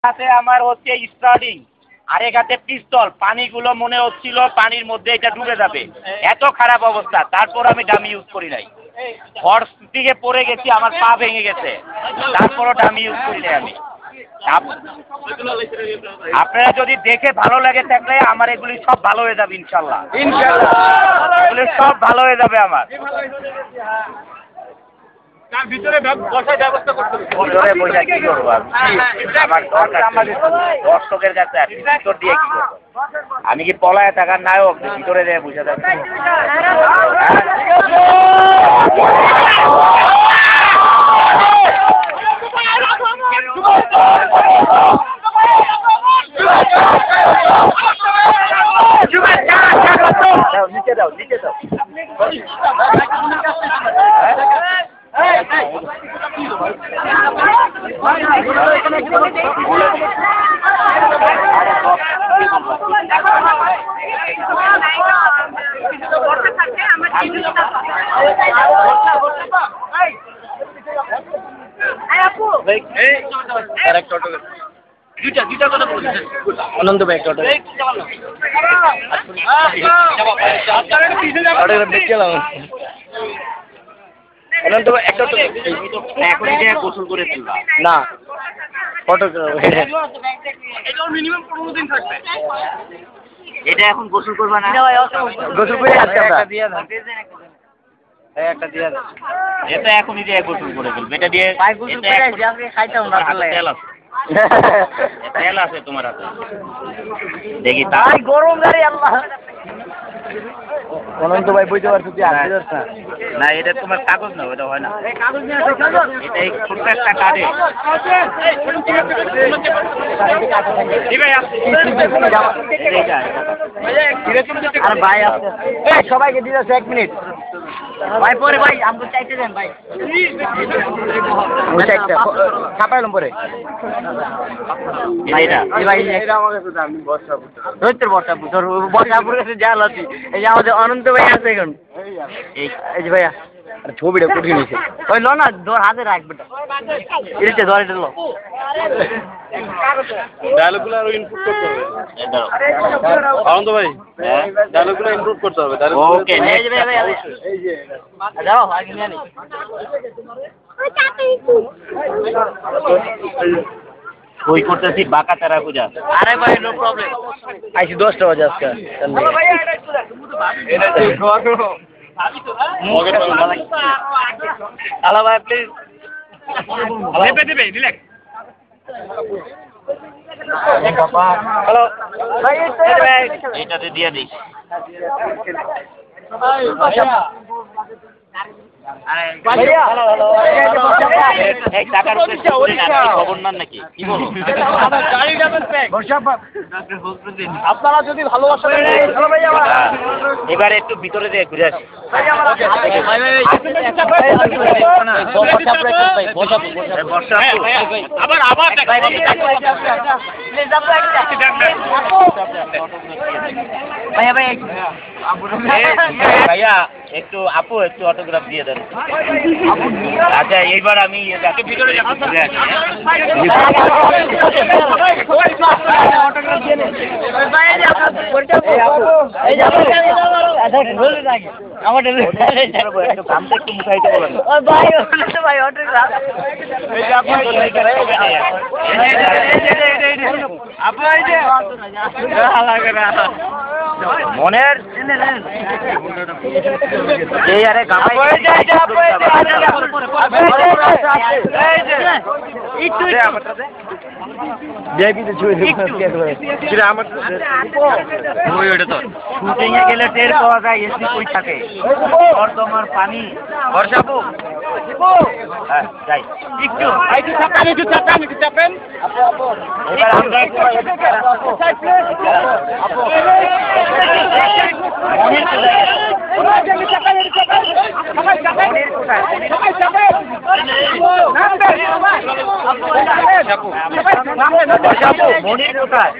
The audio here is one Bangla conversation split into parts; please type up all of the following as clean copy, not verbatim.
হাতে আমার হচ্ছে স্টার্টিং, আরেক হাতে পিস্তল। পানিগুলো মনে হচ্ছিল পানির মধ্যে এটা ডুবে যাবে, এত খারাপ অবস্থা। তারপর আমি ডামি ইউজ করি নাই, হর্স দিকে পড়ে গেছি, আমার পা ভেঙে গেছে, তারপরও ডামি ইউজ করি নাই আমি। আপনারা যদি দেখে ভালো লাগে থাকলে আমার এগুলি সব ভালো হয়ে যাবে ইনশাল্লাহ, এগুলি সব ভালো হয়ে যাবে আমার। ভিতরে বসার ব্যবস্থা করতে হবে, ভিতরে বসে কি করবো আমার দর্শকের কাছে ভিতর দিয়ে কি করবো? আমি কি পলায় থাকার নায়ক ভিতরে দিয়ে বসে থাকবো? নিচে দাও, নিচে দাও। অনন্ত ভাই একটা গোসল করে না ফটো মিনিমাম 15 দিন থাকবে। এটা এখন গোসল করবা না? গোসল করে একটা দিয়ে দাও, একটা দিয়ে দাও। এটা এখনই দিয়ে গোসল করে ফেলবে। এটা দিয়ে গোসল করে আমি খাইতাম না, তেল আছে, তেল আছে তোমার হাতে। দেখি তাই গরম গাড়ি আল্লাহ। অনন্ত ভাই বুঝতে পারছো তুই আসতে যাস না? না এটা তোমার কাগজ না, ওটা হয় না। এটা এই ছোট্ট একটা কার্ডে আর ভাই সবাইকে দিয়ে যাচ্ছে 1 মিনিট ভাই। পরে ভাই আমাকে চাইতে দেন ভাই, ছাপাইলাম পরে এই যে আমাদের অনন্ত ভাই আছে এখন, এই যে ভাইয়া ছবিটা কুঠিয়ে নিয়েছে। ওই লো না, ধর হাতে রাখবে, এটা ধর, এটা লো। ডায়লগুলো আরো ইনপুট করতে হবে অনন্ত ভাই, ডায়লগুলো ইনপুট করতে হবে। ওকে এই যে ভাই এই যে যাও আগে নিয়ে নি। ওই করতেছি বাঁকা তারা পূজা। আরে ভাই নো প্রবলেম, আইছি 10টা বাজে আজকে। হ্যালো ভাই প্লিজ রিল্যাক্স। হ্যালো ভাই এটাতে দিয়ে দিই। আপনারা যদি ভালোবাসেন এবার একটু ভিতরে দিয়ে ঘুরে আসি। ভাইয়া একটু আপু একটু অটোগ্রাফ দিয়ে দেন। আচ্ছা এইবার আমি ভিতরে মনের এই আরে শুটিং এ গেলে টের পাওয়া যায় এসি কই থাকে। তোমার পানি বর্ষাবো যাই একটু চাপেন। এবার আমরা মনির কোথায়?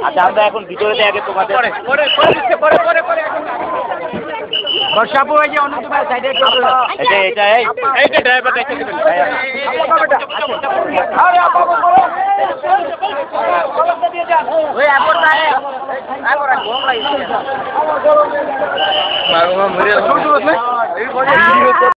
আচ্ছা আমরা এখন ভিতরে আগে তোমাদের বর্ষাপু এই যে অন্য সাইডে এটা এইটা ড্রাইভার দেখতে দিবেন ওই আপন না আগো রাখো ভাই